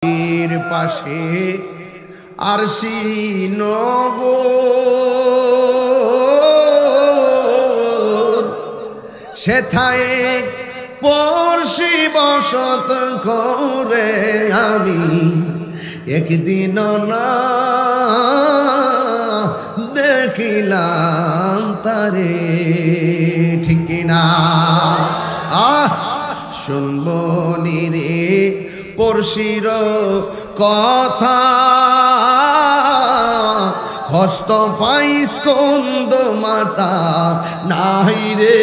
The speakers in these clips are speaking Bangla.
এর পাশে আরশি নগর সেথায় পড়শি বসত করে আমি একদিন না দেখিলাম তারে ঠিক না শুনবো রে পড়শির কথা হস্ত পাই স্কন্দ মাতা নাই রে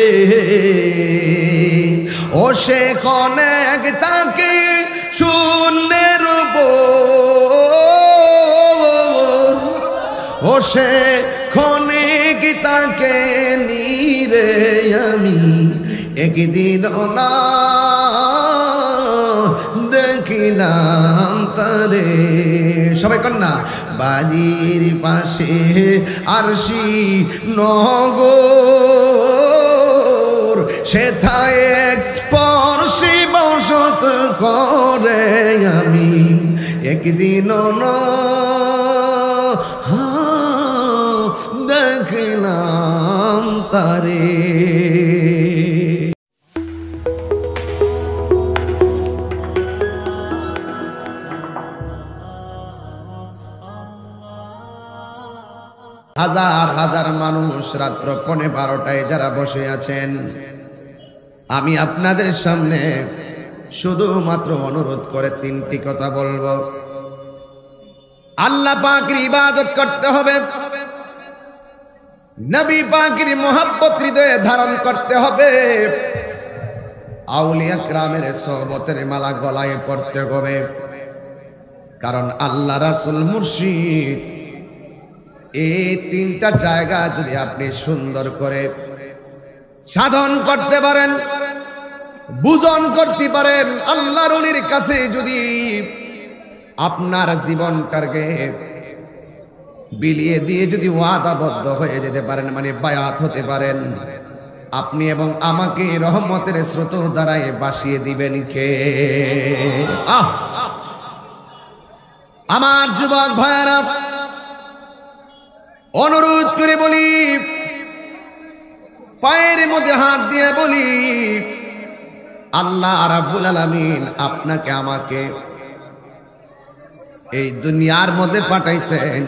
ও সে অনেক তাকে শূন্যের ও সে ক্ষণিক তাকে নিরে আমি একদিন না দেখিলাম তারে সবাই কন্যা বাজির পাশে আরশি নগর সেথায় পড়শি বসত করে আমি একদিন না দেখিলাম তারে হাজার হাজার মানুষ রাত্র 12টায় যারা বসে আছেন আমি আপনাদের সামনে শুধুমাত্র অনুরোধ করে 3টি কথা বলবো। আল্লাহ পাকের ইবাদত করতে হবে, নবী পাকের মুহাব্বত হৃদয়ে ধারণ করতে হবে, আউলিয়া কিরামের সোহবতের মালা গলায় পড়তে হবে। কারণ আল্লাহ রাসূল মুর্শিদ এই 3টা জায়গা যদি আপনি সুন্দর করে সাধন করতে পারেন, বুঝন করতে পারেন, আল্লাহর ওলির কাছে যদি আপনার জীবনটাকে বিলিয়ে দিয়ে যদি ওয়াদাবদ্ধ হয়ে যেতে পারেন, মানে বায়াত হতে পারেন, আপনি এবং আমাকে রহমতের স্রোত দ্বারায় বাসিয়ে দিবেন কে? আমার যুবক ভাইরা অনুরোধ করে বলি, পায়ের মধ্যে হাত দিয়ে বলি, আল্লাহ রাব্বুল আলামিন আপনাকে আমাকে এই দুনিয়ার মধ্যে পাঠাইছেন,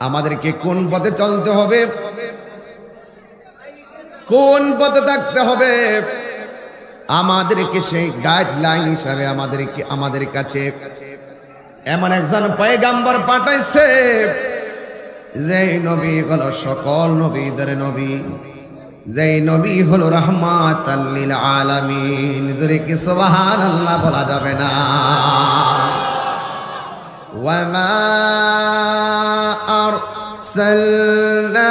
আমাদেরকে কোন পথে চলতে হবে, কোন পথে থাকতে হবে, আমাদেরকে সেই গাইডলাইন হিসাবে আমাদের কাছে এমন একজন পয়গাম্বর পাঠাইছে যেই নবী হলো সকল নবীদের নবী, যেই নবী হলো রাহমাতাল লিল আলামিন। জোরে কি সুবহানাল্লাহ বলা যাবে না? ওয়া মা আরসালনাকা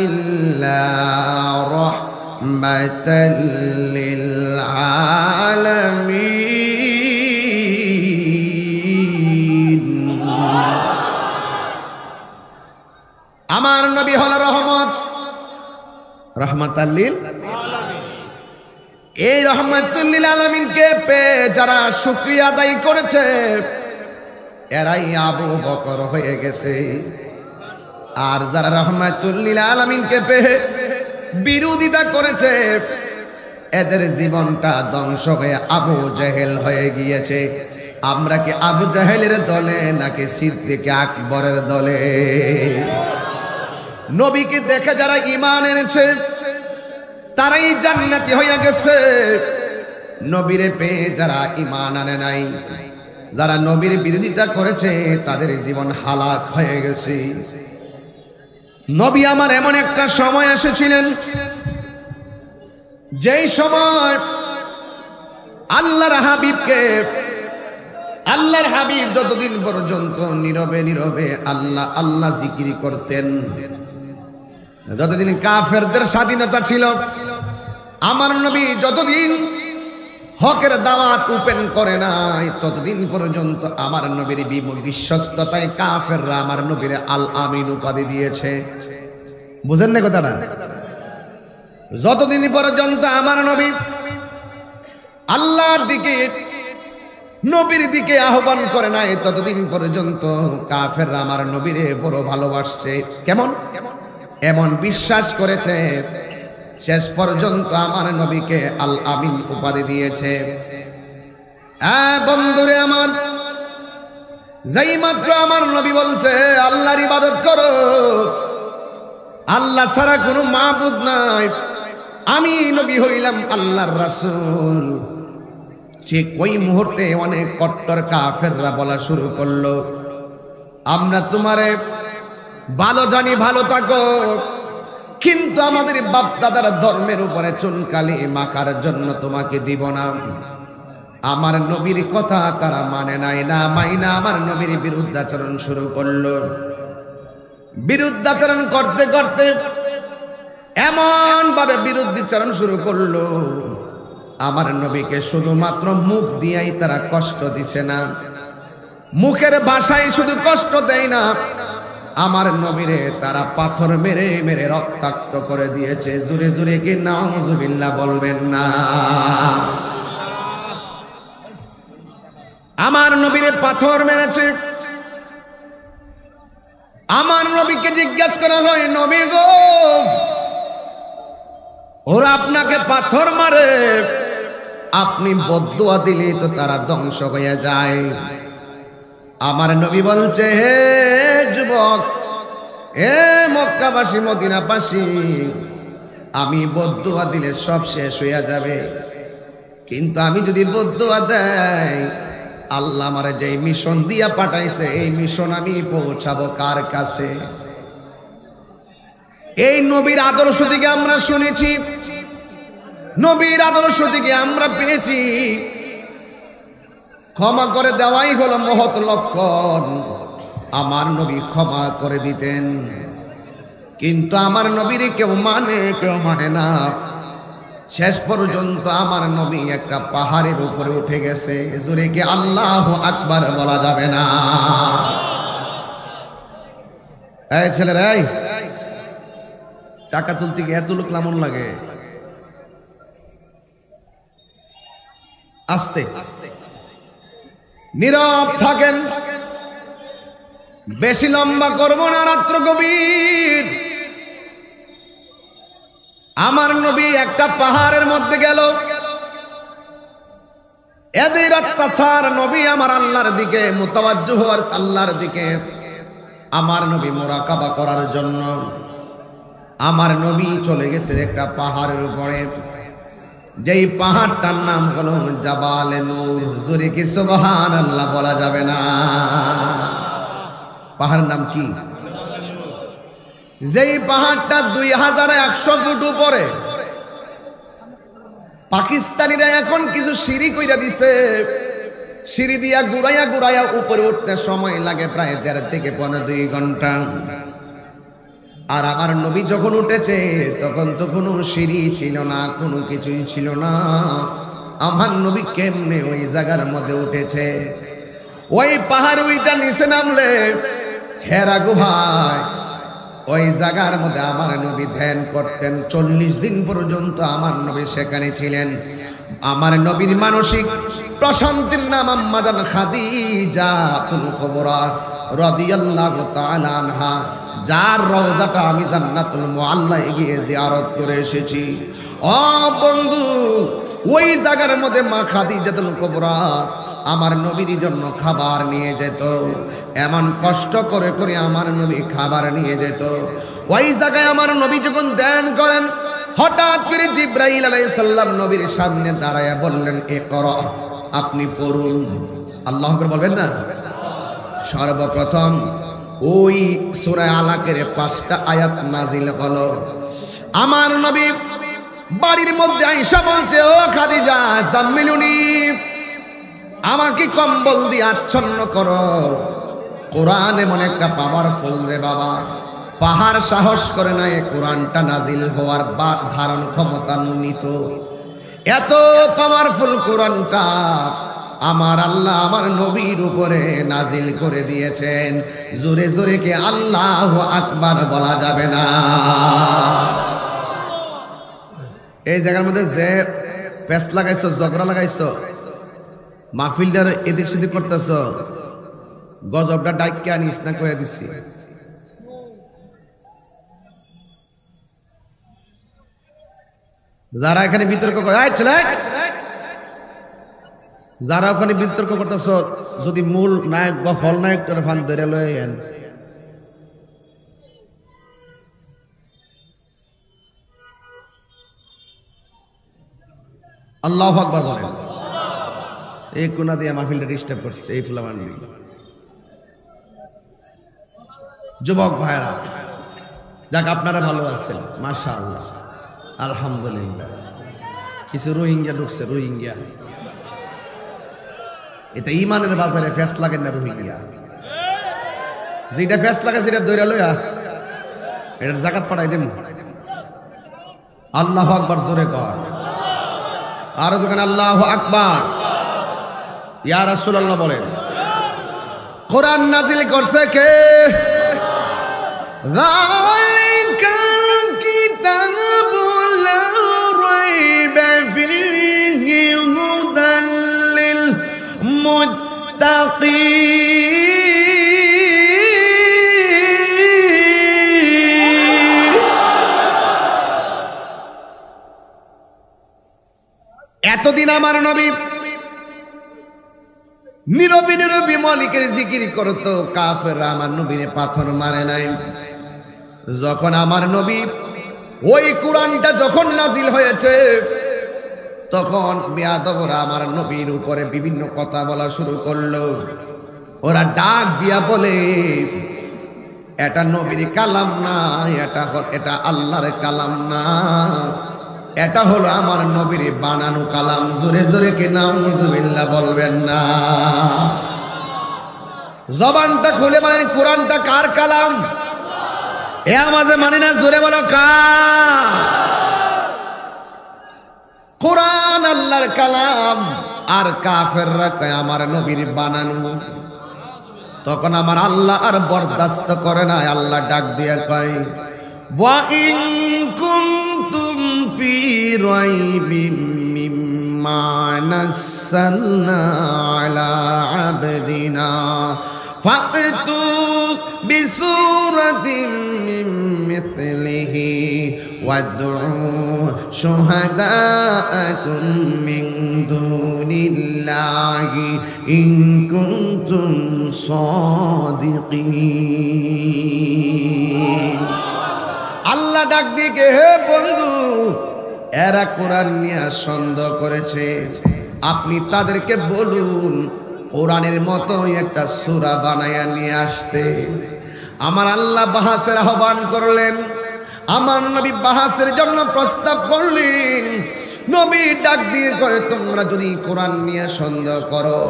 ইল্লা রাহমাতাল লিল আলামিন। আমার নবী হলো রহমত, রহমাতাল লিল আলামিন। এই রহমাতুল লিল আলামিনকে পেয়ে যারা শুকরিয়া আদায় করেছে এরাই আবু বকর হয়ে গেছে। আর যারা রহমাতুল লিল আলামিনকে পেয়ে বিরোধিতা করেছে এদের জীবনটা ধ্বংস হয়ে আবু জেহেল হয়ে গিয়েছে। আমরা কি আবু জেহেলের দলে নাকি সিদ্দিক আকবরের দলে? নবীকে দেখে যারা ঈমান এনেছে তারাই জান্নাতি হয়ে গেছে। নবীরে পেয়ে যারা ঈমান আনে নাই, যারা নবীর বিরোধিতা করেছে তাদের জীবন হালাক হয়ে গেছে। নবী আমার এমন একটা সময় এসেছিলেন যেই সময় আল্লাহর হাবিব যতদিন পর্যন্ত নীরবে নীরবে আল্লাহ আল্লাহ জিকির করতেন, যতদিন কাফেরদের স্বাধীনতা ছিল, আমার নবী যতদিন হকের দাওয়াত ওপেন করে নাই ততদিন পর্যন্ত আমার নবীর বিশ্বস্ততায় কাফেররা আমার নবীর আল আমিন উপাধি দিয়েছে। বুঝেন না কথাটা? যতদিন পর্যন্ত আমার নবী আল্লাহর দিকে নবীর দিকে আহ্বান করে নাই ততদিন পর্যন্ত কাফেররা আমার নবীরে বড় ভালোবাসছে। কেমন এমন বিশ্বাস করেছে, শেষ পর্যন্ত আমার নবীকে আল আমিন উপাধি দিয়েছে। বন্ধুরে আমার, যেই মাত্র আমার নবী বলছে আল্লাহর ইবাদত করো, আল্লাহ ছাড়া কোনো মাবুদ নাই, আমি নবী হইলাম আল্লাহর রাসূল, ঠিক ওই মুহূর্তে অনেক কট্টর কাফেররা বলা শুরু করলো, আমরা তোমারে ভালো জানি, ভালো থাকো, কিন্তু আমাদের বাপ দাদার ধর্মের উপরে চুনকালি মাখার জন্য তোমাকে দিব না। আমার নবীর কথা তারা মানে নাই, না মাইনা আমার নবীর বিরুদ্ধাচরণ শুরু করলো। বিরুদ্ধাচরণ করতে করতে এমন ভাবে বিরুদ্ধাচরণ শুরু করলো, আমার নবীকে শুধুমাত্র মুখ দিয়েই তারা কষ্ট দিছে না, মুখের ভাষায় শুধু কষ্ট দেয় না, আমার নবীরে তারা পাথর মেরে মেরে রক্তাক্ত করে দিয়েছে। জোরে জোরে কি নাউজুবিল্লাহ বলবেন না? আমার নবীরে পাথর মেরেছে। আমার নবীকে জিজ্ঞাসা করা হয়, নবী গো, ওরা আপনাকে পাথর মারে, আপনি বদদুয়া দিলে তো তারা ধ্বংস হয়ে যায়। আমার নবী বলছে, হে যুবক, হে মক্কাবাসী মদিনাবাসী, আমি বদদুয়া দিলে সব শেষ হয়ে যাবে, কিন্তু আমি যদি বদদুয়া দেই, আল্লাহ আমারে যে মিশন দিয়া পাঠাইছে এই মিশন আমি পৌঁছাবো কার কাছে? এই নবীর আদর্শ থেকে আমরা শুনেছি, নবীর আদর্শ থেকে আমরা পেয়েছি, ক্ষমা করে দেওয়াই হলো মহৎ লক্ষণ। আমার নবী ক্ষমা করে দিতেন, কিন্তু আমার নবীর কেউ মানে না। শেষ পর্যন্ত আমার নবী একটা পাহাড়ের উপরে উঠে গেছে। জোরে কি আল্লাহু আকবার বলা যাবে না? এই ছেলেরা, টাকা তুলতে গিয়ে এত লোক কেমন লাগে? আস্তে নীরব থাকেন, বেশি লম্বা করব না, রাত্র গভীর। আমার নবী একটা পাহাড়ের মধ্যে গেল, এদের অত্যাচার, নবী আমার আল্লাহর দিকে মুতাওয়াজ্জু হওয়ার, আল্লাহর দিকে আমার নবী মুরাকাবা করার জন্য আমার নবী চলে গেছে একটা পাহাড়ের উপরে, যেই পাহাড়টার নাম হলো জাবালে নূর। জোরে কি সুবহানাল্লাহ বলা যাবে না? পাহাড়ের নাম কি? যেই পাহাড়টা 2100 ফুট উপরে। পাকিস্তানিরা এখন কিছু সিঁড়ি কইরা দিছে, সিঁড়ি দিয়া ঘুরাইয়া ঘুরাইয়া উপরে উঠতে সময় লাগে প্রায় 1.5 থেকে 2 ঘন্টা। আর আমার নবী যখন উঠেছে তখন তো কোনো সিঁড়ি ছিল না, কোনো কিছুই ছিল না। আমার নবী কেমনে ওই জায়গার মধ্যে উঠেছে? ওই পাহাড় ওইটা নিচে নামলে হেরা গুহায়, ওই জায়গার মধ্যে আমার নবী ধ্যান করতেন। 40 দিন পর্যন্ত আমার নবী সেখানে ছিলেন। আমার নবীর মানসিক প্রশান্তির নাম আম্মা জান খাদিজাতুল কুবরা রাদিয়াল্লাহু তাআলা আনহা, যার রওজাটা আমি জান্নাতুল মুআল্লায় গিয়ে জিয়ারত করে এসেছি। ও বন্ধু, ওই জায়গার মধ্যে মা খাদিজাতুল কুবরা আমার নবীর জন্য খাবার নিয়ে যেত। এমন কষ্ট করে করে আমার নবী খাবার নিয়ে যেত। ওই জায়গায় আমার নবী যখন ধ্যান করেন, হঠাৎ করে জিবরাইল আলাইহিস সালাম নবীর সামনে দাঁড়ায়া বললেন, ইকরা, আপনি পড়ুন। আল্লাহু আকবার বলবেন না? সর্বপ্রথম ওই সূরা আলাকের 5টা আয়াত নাজিল হলো। আমার নবী বাড়ির মধ্যে আয়েশা বলছে, ও খাদিজা, জাম্মিলুনি, আমাকে কম্বল দিয়ে আচ্ছন্ন করো। কোরআন এমন একটা পাওয়ারফুল রে বাবা, পাহাড় সাহস করে না এই কোরআনটা নাজিল হওয়ার বা ধারণ ক্ষমতা নিত। এত পাওয়ারফুল কোরআনটা আমার আল্লাহ আমার নবীর উপরে নাজিল করে দিয়েছেন। জোরে জোরে কে আল্লাহু আকবার বলা যাবে না? এই জায়গার মধ্যে যে পেস লাগাইছো, ঝগড়া লাগাইছো, মাহফিলটার এদিক সেদিক করতেছ, গজবটা ডাইকে আনিস না কয়ে দিছি। যারা এখানে বিতর্ক করে, যারা ওখানে বিতর্ক করতেছ, যদি মূল নায়ক বা খলনায়ক তোর ফান ধরে লয়েন, আল্লাহু আকবার বলেন। এই কোনা দিয়ে মাহফিলটা ডিস্টার্ব করছে এই ফুলামান। যুবক ভাইরা, যাক আপনারা ভালো আছেন মাশাআল্লাহ, আলহামদুলিল্লাহ। কিছু রোহিঙ্গা ঢুকছে, রোহিঙ্গা। এটা ইমানের বাজারে ফেস লাগে না, রোহিঙ্গা যেটা ফেস লাগে সেটা দৈরা লইয়া এটার জাকাত পাঠাই দেব। আল্লাহু আকবার জোরে কর, আরো যখন আল্লাহু আকবার। ইয়া রাসূলুল্লাহ বলেন, কোরআন নাজিল করছে কে? যালিকাল কিতাবু লা রাইবা ফীহি হুদাল লিল মুত্তাকিন। এতদিন আমার নবী নীরবে নীরবে মালিকের জিকির করতো, কাফেররা আমার নবীরে পাথর মারে নাই। যখন আমার নবী ওই কোরআনটা যখন নাজিল হয়েছে, তখন বেয়াদবরা আমার নবীর উপরে বিভিন্ন কথা বলা শুরু করলো। ওরা ডাক দিয়া বলে, এটা নবীর কালাম না, এটা আল্লাহর কালাম না, এটা হলো আমার নবীর বানানো কালাম। জোরে জোরে কি নাউজুবিল্লাহ বলবেন না? জবানটা খুলে বলেন, কোরআনটা কার কালাম? এ আমাজে মানে না, জোরে বলো কার? কোরআন আল্লাহর কালাম, আর কাফেররা কয় আমার নবীর বানানো। তখন আমার আল্লাহ আর বরদাস্ত করে না, আল্লাহ ডাক দিয়ে কয়, ওয়া ইন কুনতুম ফি রাইবিম মিম্মা নাযালনা আলা আবদিনা ফাতু বিসূরাতিন মিন মিথলিহি ওয়াদউ শুহাদাআকুম মিন দুনিল্লাহি ইন কুনতুম সাদিকিন। আল্লাহ ডাক দিয়ে, হে বন্ধু, এরা কোরআন নিয়ে সন্দেহ করেছে, আপনি তাদেরকে বলুন কোরআনের মতো একটা সূরা বানায়া নিয়ে আসতে। আমার আল্লাহ বাহাসের আহ্বান করলেন, আমার নবী বাহাসের জন্য প্রস্তাব করলেন। নবী ডাক দিয়ে কয়, তোমরা যদি কোরআন নিয়ে সন্দেহ করো,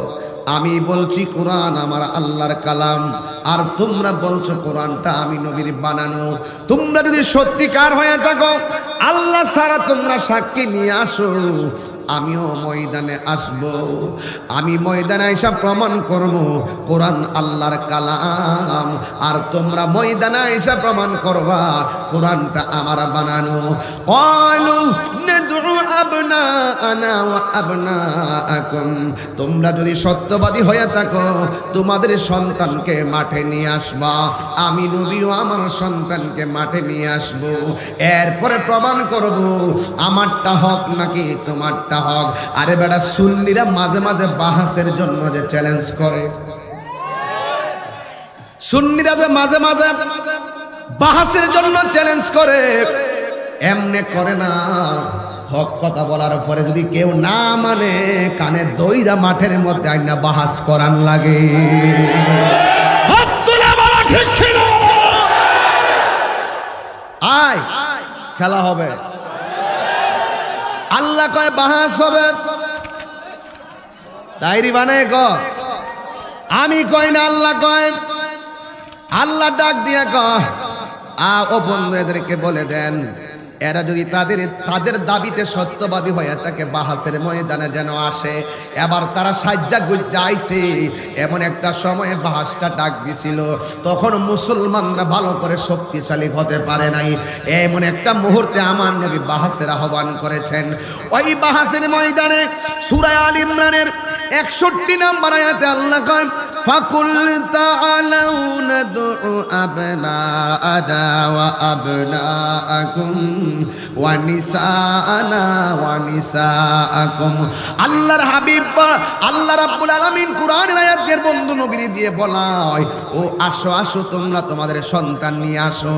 আমি বলছি কোরআন আমার আল্লাহর কালাম, আর তোমরা বলছো কোরআনটা আমি নবীর বানানো। তোমরা যদি সত্যিকার হয়ে থাকো, আল্লাহ ছাড়া তোমরা সাক্ষী নিয়ে আসো, আমিও ময়দানে আসব। আমি ময়দানে এসে প্রমাণ করব কোরআন আল্লাহর কালাম, আর তোমরা ময়দানে এসে প্রমাণ করবা কোরআনটা আমার বানানো। ক্বালু নাদউ আবনাআনা ওয়া আবনাআকুম, তোমরা যদি সত্যবাদী হয়ে থাকো, তোমাদের সন্তানকে মাঠে নিয়ে আসবা, আমি নবীও আমার সন্তানকে মাঠে নিয়ে আসব। এরপরে প্রমাণ করব আমারটা হক নাকি তোমারটা হক। আরে বেটা, সুন্নিরা মাঝে মাঝে বাহাসের জন্য যে চ্যালেঞ্জ করে, সুন্নিরা যে মাঝে মাঝে বাহাসের জন্য চ্যালেঞ্জ করে, এমনে করে না। হক কথা বলার পরে যদি কেউ না মানে, কানে দইরা মাঠের মধ্যে আইনা বাহাস করান লাগে। আয় খেলা হবে, আল্লাহ কয় বাহাস হবে, ডায়েরি বানায় গ, আমি কই না, আল্লাহ কয়। আল্লাহ ডাক দিয়া কয়, ও বন্ধু, এদেরকে বলে দেন এরা যদি তাদের দাবিতে সত্যবাদী হয়ে থাকে বাহাসের ময়দানে যেন আসে। এবার তারা সাজ্জা গুজ্জা আইছে, এমন একটা সময়ে বাহাসটা ডাক দিছিল, তখন মুসলমানরা ভালো করে শক্তিশালী হতে পারে নাই। এমন একটা মুহূর্তে আমার নবী বাহাসের আহ্বান করেছেন। ওই বাহাসের ময়দানে সূরা আল ইমরানের 61 নম্বর আয়াতে আল্লাহ কয়, ফাকুল তাআলাউ নাদউ আবনাআনা ওয়া আবনাআকুম ওয়া নিসাআনা ওয়া নিসাআকুম। আল্লাহর হাবিব আল্লাহ রাব্বুল আলামিন কুরআনের আয়াতের বন্ধু নবী দিয়ে বলায়, ও আসো আসো তোমরা তোমাদের সন্তান নিয়ে আসো,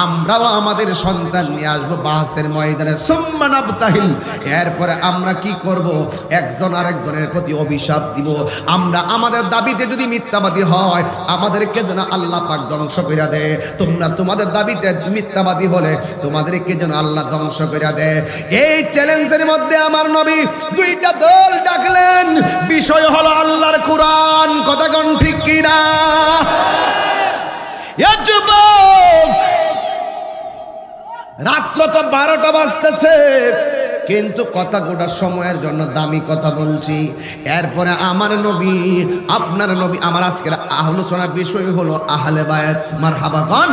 আমরাও আমাদের সন্তান নিয়ে আসবো বাহাসের ময়দানে। সুম্মা নাবতাহিল, এরপরে আমরা কি করব? একজন আরেকজনের প্রতি অভিশাপ দিব। আমরা আমাদের দাবিতে যদি মিথ্যাবাদী হয় আমাদেরকে যেন আল্লাহ পাক ধ্বংস করে দেয়। তোমরা তোমাদের দাবিতে মিথ্যাবাদী হলে তোমাদেরকে যেন আল্লাহ ধ্বংস করে দেয়। এই চ্যালেঞ্জের মধ্যে আমার নবী দুইটা দল ডাকলেন। বিষয় হলো আল্লাহর কোরআন। কথা কোন ঠিক কিনা? রাত্র তো 12টা বাজতেছে, কিন্তু কথা গোটা সময়ের জন্য দামি কথা বলছি। এরপরে আমার নবী, আপনার নবী, আমার আজকের আলোচনার বিষয় হলো আহলে বায়াত। মারহাবা কোন?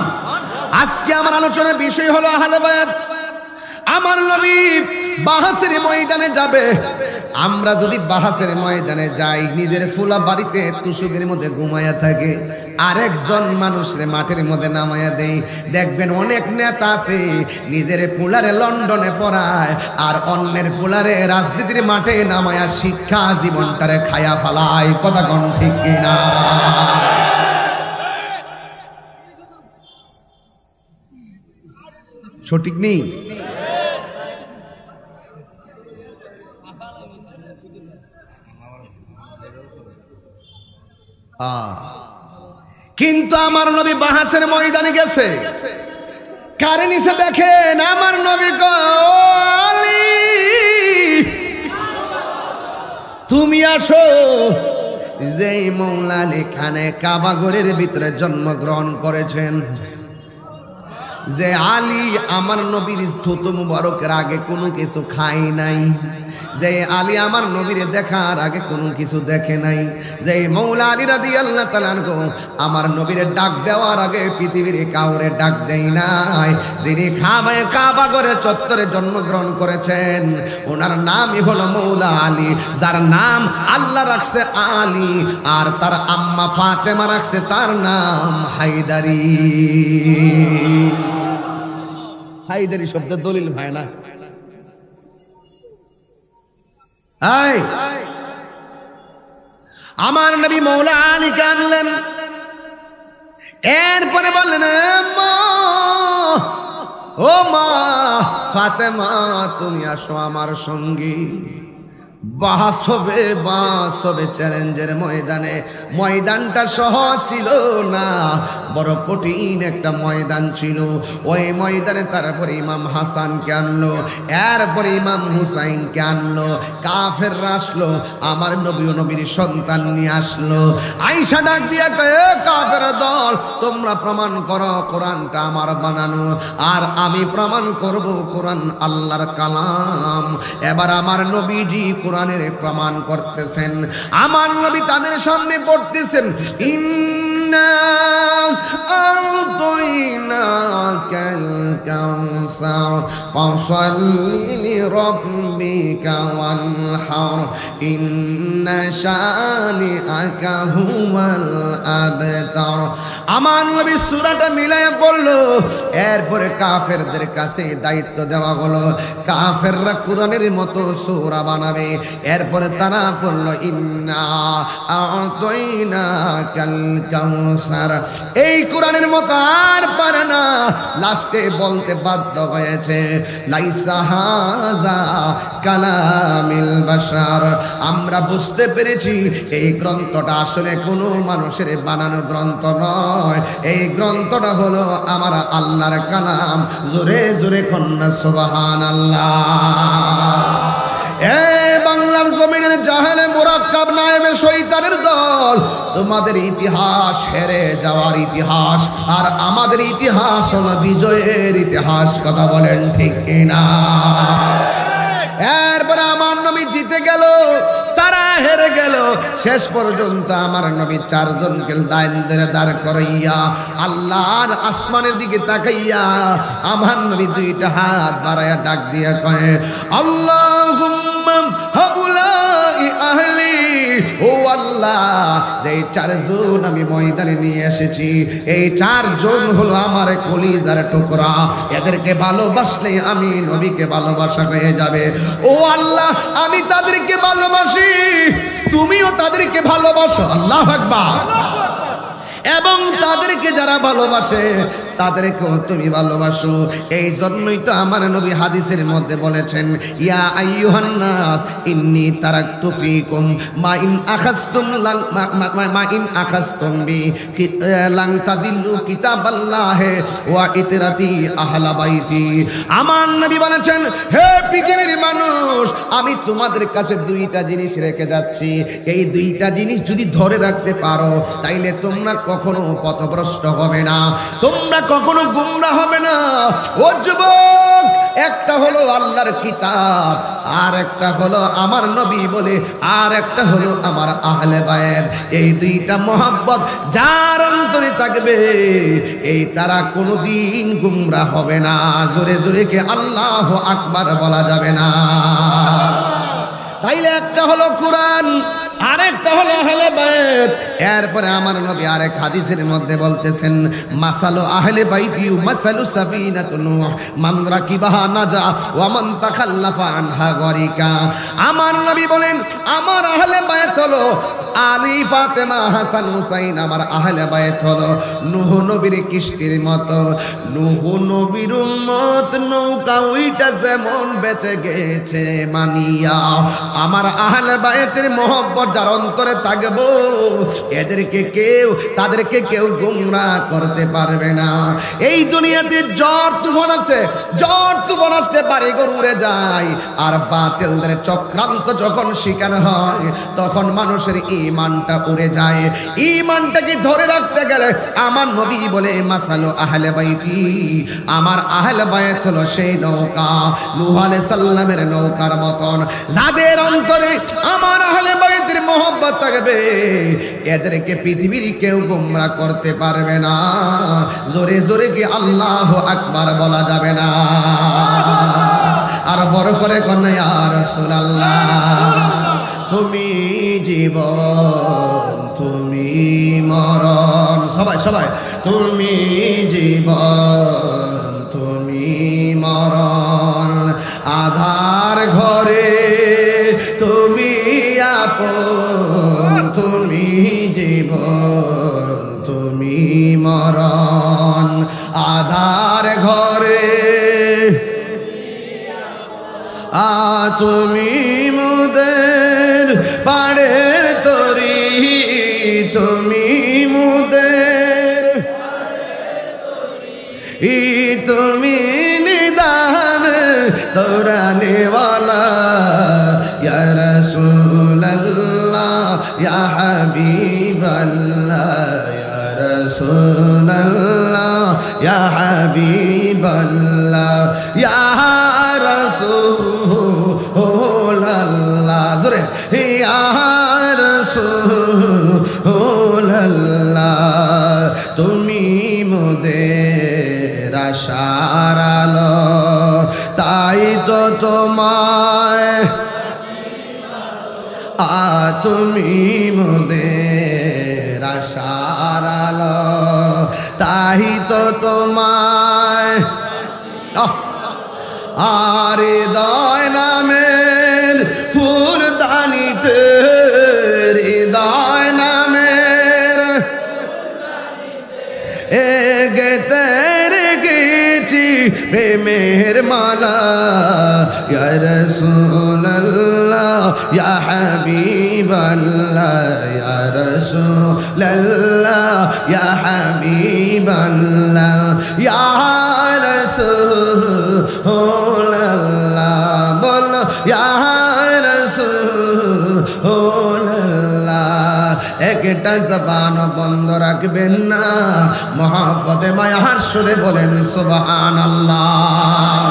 আজকে আমার আলোচনার বিষয় হলো আহলে বায়াত। আমার নবী বাহাসের ময়দানে যাবে। আমরা যদি বাহাসের ময়দানে যাই, নিজের ফুলা বাড়িতে তুষুকের মধ্যে ঘুমায়া থাকে, আরেকজন মানুষরে মাঠের মধ্যে নামায়া দেয়। দেখবেন অনেক নেতা আছে নিজের পোলারে লন্ডনে পড়ায়, আর অন্যের পোলারে রাজনীতির মাঠে নামায়া শিক্ষা জীবনটারে খায়া ফেলায়। কথা কোন ঠিক কিনা? সঠিক নেই? কিন্তু আমার নবী বাহাসের ময়দানে গেছে, কারে নিচে দেখেন আমার নবী আলী তুমি আসো। যেই মৌলা আলী খানে কাবাগরের ভিতরে জন্মগ্রহণ করেছেন, যে আলী আমার নবীর থুতু মুবারকের আগে কোনো কিছু খায় নাই, যে আলী আমার নবীরে দেখার আগে কোনো কিছু দেখে নাই, যে মৌলা আলী রাদিয়াল্লাহু তাআলা আনহু আমার নবীরে ডাক দেওয়ার আগে পৃথিবীর কাউরে ডাক দেয় নাই, যিনি কাবা ঘরে চত্বরে জন্মগ্রহণ করেছেন, ওনার নামই হলো মৌলা আলী, যার নাম আল্লাহ রাখছে আলী, আর তার আম্মা ফাতেমা রাখছে তার নাম হায়দারি। হায়দারি শব্দের দলিল ভাই না? আমার নবী মৌলা আলীকে আনলেন। এরপরে বললেন, ও মা ফাতেমা তুমি আসো আমার সঙ্গী। বাহাস হবে চ্যালেঞ্জের ময়দানে। ময়দানটা সহজ ছিল না, বড় কঠিন একটা ময়দান ছিল। ওই ময়দানে তারপরে ইমাম হাসানকে আনলো, এরপরে ইমাম হুসাইনকে আনলো, কাফেররা আসলো, আমার নবী ও নবীর সন্তান নিয়ে আসলো। আয়েশা ডাক দিয়া কয়, কাফের দল তোমরা প্রমাণ করো কোরআনটা আমার বানানো, আর আমি প্রমাণ করব কোরআন আল্লাহর কালাম। এবার আমার নবীজি কোরআনের প্রমাণ করতেছেন, আমার নবী তাদের সামনে পড়তেছেন, ইন্না আ'তাইনাকাল কাউসার ফাসাল্লি লিরাব্বিকা ওয়ানহার ইন্না শানিআকা হুয়াল আবতার। আমার নবী সূরাটা মিলায়া বলল। এরপরে কাফেরদের কাছে দায়িত্ব দেওয়া হলো, কাফেররা কোরআনের মতো সূরা বানাবে। এরপরে তারা বলল, ইন্না আ'তাইনাকাল কাউসার। এই কোরআনের মতো আর পারে না। লাস্টে বলতে বাধ্য হয়েছে, লাইসা হাযা কালামিল বাশার। আমরা বুঝতে পেরেছি এই গ্রন্থটা আসলে কোনো মানুষের বানানো গ্রন্থ নয়, এই গ্রন্থটা হলো আমার আল্লাহর কালাম। জোরে জোরে কন্যা সুবহানাল্লাহ। বাংলার জমিনের জাহেলে মুরাক্কাব নায়েবে শয়তানের দল, তোমাদের ইতিহাস হেরে যাওয়ার ইতিহাস, আর আমাদের ইতিহাস হলো বিজয়ের ইতিহাস। কথা বলেন ঠিক কিনা? এরপরে আমার নবী জিতে গেল, তারা হেরে গেল। শেষ পর্যন্ত আমার নবী চারজনকে লাইন ধরে দাঁড় করাইয়া আল্লাহর আসমানের দিকে তাকাইয়া আমার নবী দুইটা হাত বাড়াইয়া ডাক দিয়া কয়, আল্লাহুম্মা হাউলাই আহলি। ও আল্লাহ, যে চারজন আমি ময়দানে নিয়ে এসেছি, এই চারজন হলো আমার কলিজার টুকরা, এদেরকে ভালোবাসলে আমি নবীকে ভালোবাসা হয়ে যাবে। ও আল্লাহ, আমি তাদেরকে ভালোবাসি, তুমিও তাদেরকে ভালোবাসো। আল্লাহু আকবার। এবং তাদেরকে যারা ভালোবাসে তাদেরকেও তুমি ভালোবাসো। এই জন্যই তো আমার নবী হাদিসের মধ্যে বলেছেন, ইয়া আইয়ুহান নাস ইন্নী তারাকতু ফীকুম মা ইন আখাযতুম মা ইন আখাযতুম বি লাং তাদিল্লু কিতাবাল্লাহি ওয়া ইতরাতি আহলা বাইতি। আমার নবী বলেছেন, হে পৃথিবীর মানুষ, আমি তোমাদের কাছে দুইটা জিনিস রেখে যাচ্ছি, এই দুইটা জিনিস যদি ধরে রাখতে পারো তাইলে তোমরা কখনো পথভ্রষ্ট হবে না, তোমরা কখনো গুমরাহ হবে না। ও যুবক, একটা হলো আল্লাহর কিতাব, আর একটা হলো আমার নবী বলে, আর একটা হলো আমার আহলে বায়েত। এই দুইটা মহব্বত যার অন্তরে থাকবে, এই তারা কোনোদিন গুমরাহ হবে না। জোরে জোরে কে আল্লাহু আকবার বলা যাবে না? তাইলে একটা হলো কোরআন, আরেকটা হলো আহলে বাইত। এরপরে আমার নবী আরেক হাদিসের মধ্যে বলতেছেন, মাসালু আহলে বাইতি মাসালু সাফিনাতু নূহ মান রাকিবাহা নাজা ওয়া মান তাখাল্লাফা আনহা গরিকা। আমার নবী বলেন, আমার আহলে বাইত হলো আলী ফাতেমা হাসান হুসাইন, আমার আহলে বাইত হলো নূহ নবীর কিস্তির মতো। নূহ নবীর উম্মত নৌকা ওইটা যেমন বেঁচে গেছে মানিয়া, আমার আহলে বাইতের মহব্বত যার অন্তরে থাকবো, তাদেরকে কেউ গুমরাহ করতে পারবে না। এই দুনিয়াতে ঝড় তুফান আছে, ঝড় তুফান আসতে পারে উড়ে যায়, আর বাতিলদের চক্রান্ত যখন শিকার হয় তখন মানুষের ঈমানটা উড়ে যায়। ঈমানটাকে ধরে রাখতে গেলে আমার নবী বলে, মাসালু আহলে বাইতি, আমার আহলে বাইত হলো সেই নৌকা, নূহ আলাইহিস সালামের নৌকার মতন, যাদের অন্তরে আমার আহলে বাইতের মহব্বত থাকবে, এদেরকে পৃথিবীর কেউ গুমরাহ করতে পারবে না। জোরে জোরে কি আল্লাহু আকবার বলা যাবে না? আর বড় করে কন্যা, ইয়া রাসূলুল্লাহ, তুমি জীবন, তুমি মরণ। সবাই সবাই, তুমি জীবন, তুমি মরণ, আধার ঘরে তুমি আপন, তুমি জীবন, তুমি মরণ, আধার ঘরে তুমি মুদের পাড়ের তরি, তুমি মুদের তুমি নিদান দৌড়ানে ওয়ালা, ইয়া রাসূলুল্লাহ ইয়া হাবিবাল্লাহ, ইয়া রাসূলুল্লাহ ইয়া হাবিবাল্লাহ, ইয়া রাসূলুল্লাহ, জোরে ইয়া রাসূলুল্লাহ, তুমি মোদের আশার আলো, তাই তো তোমায় তুমি মোদের আশার আলো, তাই তো তোমায় আর হৃদয় নামের ফুলদানিতে, হৃদয় নামের গেতে রেখেছি প্রেমের মালা, ইয়া রাসূলুল্লাহ ইয়া হাবিবাল্লাহ, ইয়া রাসূলুল্লাহ ইয়া হাবিবাল্লাহ, ইয়া রাসূলুল্লাহ, বলো ইয়া রাসূল একটা জবান বন্ধ রাখবেন না, মহব্বতে মায়ার সুরে বলেন সুবহানাল্লাহ।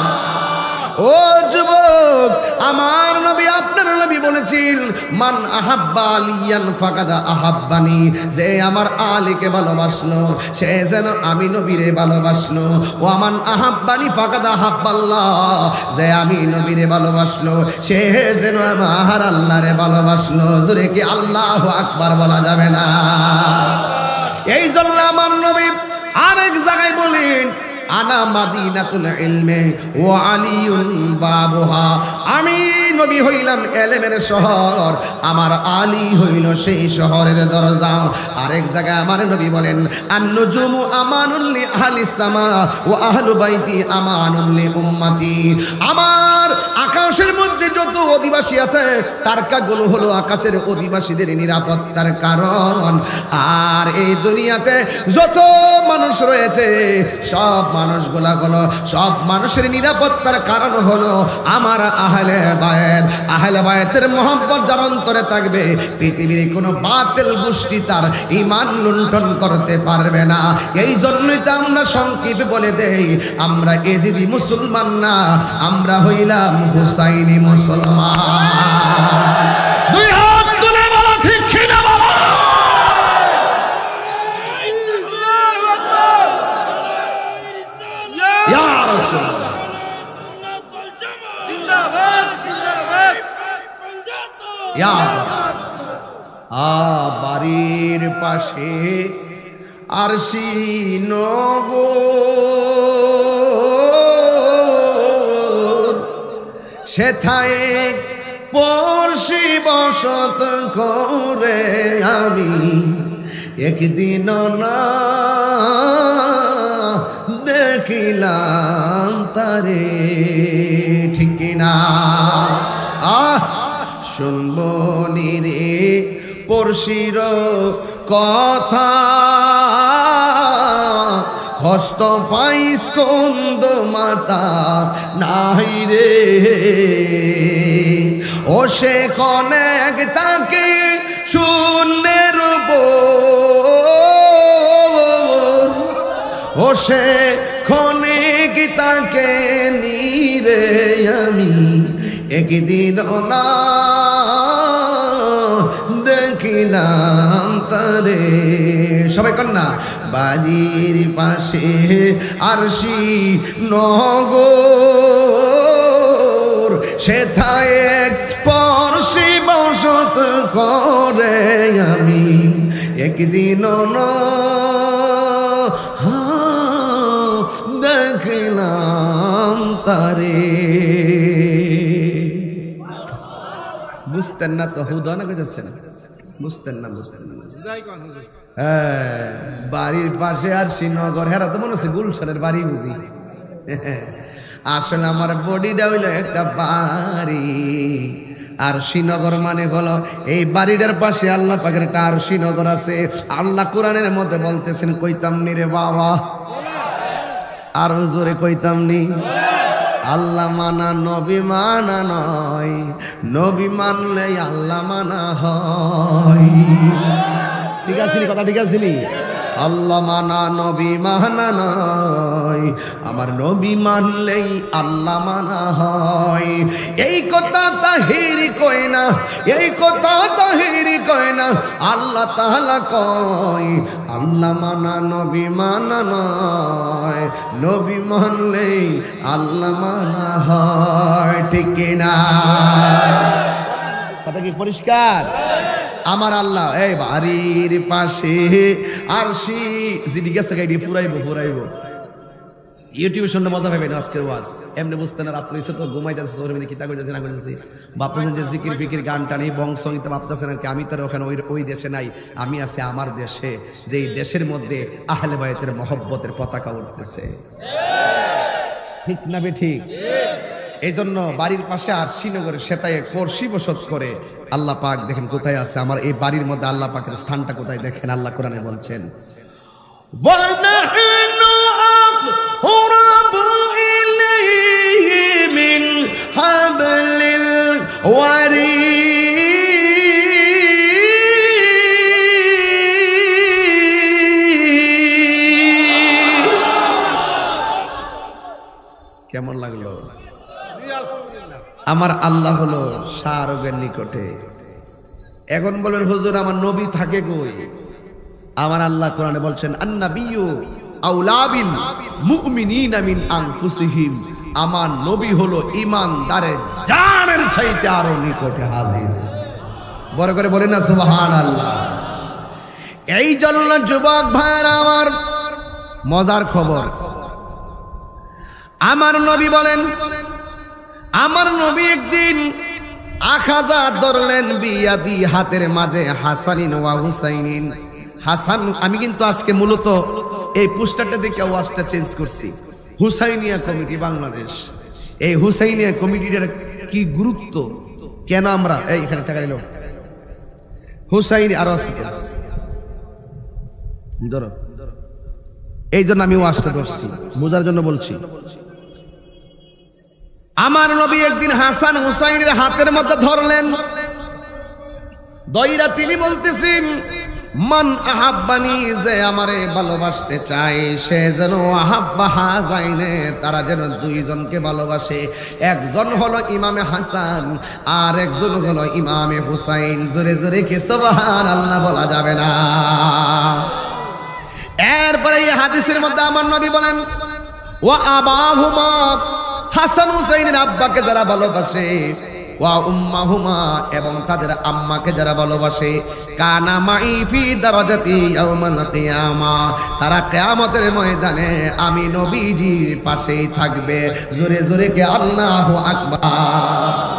ও যুবক, আমার নবী আপনার নবী বলেছেন, মান আহাব্বা আলিয়ান ফাকাদ আহাব্বানি, যে আমার আলীকে ভালোবাসলো সে যেন আমি নবীরে ভালোবাসলো। ও মান আহাব্বানি ফাকাদ আহাব্বাল্লাহ, যে আমি নবীরে ভালোবাসলো সে যেন আমার আল্লাহরে ভালোবাসলো। জোরে কি আল্লাহু আকবার বলা যাবে না? এই জন্য আমার নবী আরেক জায়গায় বলেন, আনা মাদিনাতুল ইলমে ওয়া আলিউন বাবুহা, আমি নবী হইলাম ইলমের শহর, আমার আলী হইল সেই শহরের দরজা। আরেক জায়গায় আমার নবী বলেন, আন-নুজুমু আমানুল লি আহলিস সামা ওয়া আহলু বাইতি আমানুল লি উম্মতি, আমার আকাশের মধ্যে যত অধিবাসী আছে তারকাগুলো হলো আকাশের অধিবাসীদের নিরাপত্তার কারণ। আর এই দুনিয়াতে যত মানুষ রয়েছে সব মানুষগুলা হলো, সব মানুষের নিরাপত্তার কারণ হলো আমার আহলে বায়েত। আহলে বায়েতের মহব্বত যার অন্তরে থাকবে, পৃথিবীর কোনো বাতিল গোষ্ঠী তার ঈমান লুণ্ঠন করতে পারবে না। এই জন্যই তো আমরা সংক্ষেপে বলে দেই, আমরা এজিদি মুসলমান না, আমরা হইলাম হুসাইনি মুসলমান। দুই হাত তুলে বলো ঠিক কিনা বাবা? বাড়ির পাশে আরশি নগর, সেথায় পড়শি বসত করে আমি, একদিন না দেখিলাম তারে, ঠিক না? শুনবো নিরে পড়শির কথা, হস্ত ফাইস কন্দ মাতা নাই রে, ও সে কনেক তাকে শূন্যের উপর, ও সে ক্ষণিক তাকে নিরে আমি, একদিন না দেখিলাম তারে। সবাই কন্যা, বাড়ির পাশে আরশি নগর, সেথায় পড়শি বসত করে আমি, একদিন না দেখিলাম তারে। বুঝতেন না তো হুদানা কইতেছেন, বুঝতেন না, বুঝতেন না। হ্যাঁ, বাড়ির পাশে আর শ্রীনগর, হেরা তো মনে হচ্ছে গুলশানের বাড়ি বুঝি। আসলে আমার বডিটা হইলো একটা বাড়ি, আর শ্রীনগর মানে হলো এই বাড়িটার পাশে আল্লাহ পাকের একটা আর শ্রীনগর আছে। আল্লাহ কোরআনের মধ্যে বলতেছেন, কইতাম নি রে বাবা, আরো জোরে কইতাম নি। আল্লাহ মানা নবী মানা নয়, নবী মানলে আল্লাহ মানা হয়। ঠিক আছে নি কথা? ঠিক আছে নি? আল্লাহ মানা নবী মানা নয়, আমার নবী মানলেই আল্লাহ মানা হয়। এই কথা তাহিরি কয় না, এই কথা তাহিরি কয় না, আল্লাহ তাআলা কয় আল্লাহ মানা নবী মানা নয়, নবী মানলেই আল্লাহ মানা হয়। ঠিক কিনা? কথা কি পরিষ্কার? আমার আল্লাহ এই বাড়ির পাশে আরশি, জিডি গেছে গাইডি ফুরাইবো ফুরাইবো। ইউটিউবে শুনতে মজা পাবেন আজকের ওয়াজ, এমনি বুঝতে না, রাত্রে এসে তো ঘুমাইতেছে, ওর মধ্যে কিতা কইতেছে না কইতেছে, ভাবতেছেন যে জিকির ফিকির গান টানি বংশগীত, ভাবতেছেন আর কি আমি তো ওখানে ওই দেশে নাই, আমি আছি আমার দেশে, যেই দেশের মধ্যে আহলে বায়তের মহব্বতের পতাকা উঠতেছে। ঠিক না বে ঠিক? এই জন্য বাড়ির পাশে আর শ্রীনগরের সেতায় পড়শি বসত করে আল্লাহ পাক দেখেন কোথায় আছে, আমার এই বাড়ির মধ্যে আল্লাহ পাকের স্থানটা কোথায় দেখেন, আল্লাহ কোরআনে বলছেন, লাগলো? আমার আল্লাহ হলো শাহরুখের নিকটে। এখন বলেন হুজুর আমার নবী থাকে কই? আমার আল্লাহ কোরআনে বলছেন আন্নাবিয়্যু আউলা বিল মুমিনিনা মিন আনফুসিহিম, আমার নবী হলো ঈমানদারের জানের চাইতে আরো নিকটে হাজির। বড় করে বলেন না সুবহানাল্লাহ। এই জন্য যুবক ভাইরা আমার, মজার খবর, আমার নবী বলেন, আমার নবী একদিন আখাজা ধরলেন বিয়াদি, হাতের মাঝে হাসানিন ওয়া হুসাইনিন। হাসান, আমি কিন্তু আজকে মূলত এই পোস্টারটা দেখে ওয়াজটা চেঞ্জ করছি। হুসাইনিয়া কমিটি বাংলাদেশ, এই হুসাইনিয়া কমিটির কি গুরুত্ব, কেন আমরা এইখানে টাকা দিল হুসাইনি আরো আছে ধরো, এই জন্য আমি ওয়াজটা ধরছি, বোঝার জন্য বলছি। আমার নবী একদিন হাসান হুসাইনের হাতের মধ্যে ধরলেন, দইরা তিনি বলতেছেন মান আহাব্বানি, যে আমারে ভালোবাসতে চায় সে যেন আহাব্বা হাযাইনে, তারা যেন দুইজনকে ভালোবাসে। একজন হলো ইমামে হাসান আর একজন হলো ইমামে হুসাইন। জোরে জোরে কি সুবহানাল্লাহ বলা যাবে না? এরপরে এই হাদিসের মধ্যে আমার নবী বলেন ওয়া আবাহুমা, হাসান হুসাইনের আব্বাকে যারা ভালোবাসে, ওয়া উম্মাহুমা, এবং তাদের আম্মাকে যারা ভালোবাসে, কানা মাই ফি দারাজাতি ইয়াউমাল কিয়ামা, তারা কিয়ামতের ময়দানে আমি নবীজির পাশেই থাকবে। জোরে জোরে কে আল্লাহু আকবার।